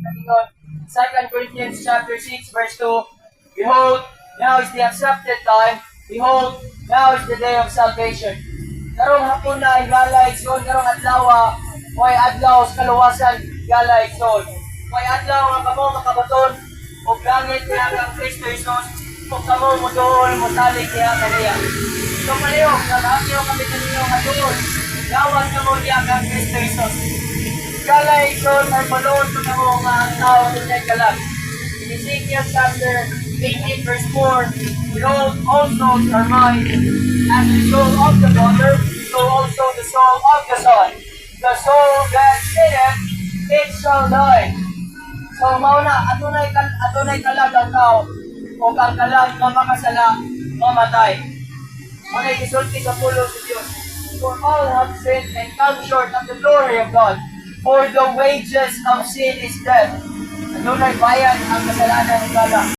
Panginoon. 2 Corinthians chapter 6 verse 2, Behold, now is the accepted time. Behold, now is the day of salvation. Karong hapon na igala igsoon, karong adlaw, way adlaw sa kaluwasan igala igsoon. Way adlaw nga kamo makabaton og langit niya kang Kristo Jesus, kung kamo mo doon mo salig niya kaniya. So palihog, nag-aakyaw kami kanino nga doon, gawad kamo niya kang Kristo Jesus. Igala igsoon ay manood ko kamo nga ang tao na galag. In Ezekiel chapter 18 verse 4, Behold, all souls are mine, as the soul of the daughter, so also the soul of the son. The soul that sinneth, it shall die. So mauna, atunay kalag ang tao, o ang kalag na makasala, mamatay. Muna'y isulti sa pulo sa Diyos. For all have sinned and come short of the glory of God. For the wages of sin is death. Atunay bayan ang kasalanan ng kalag.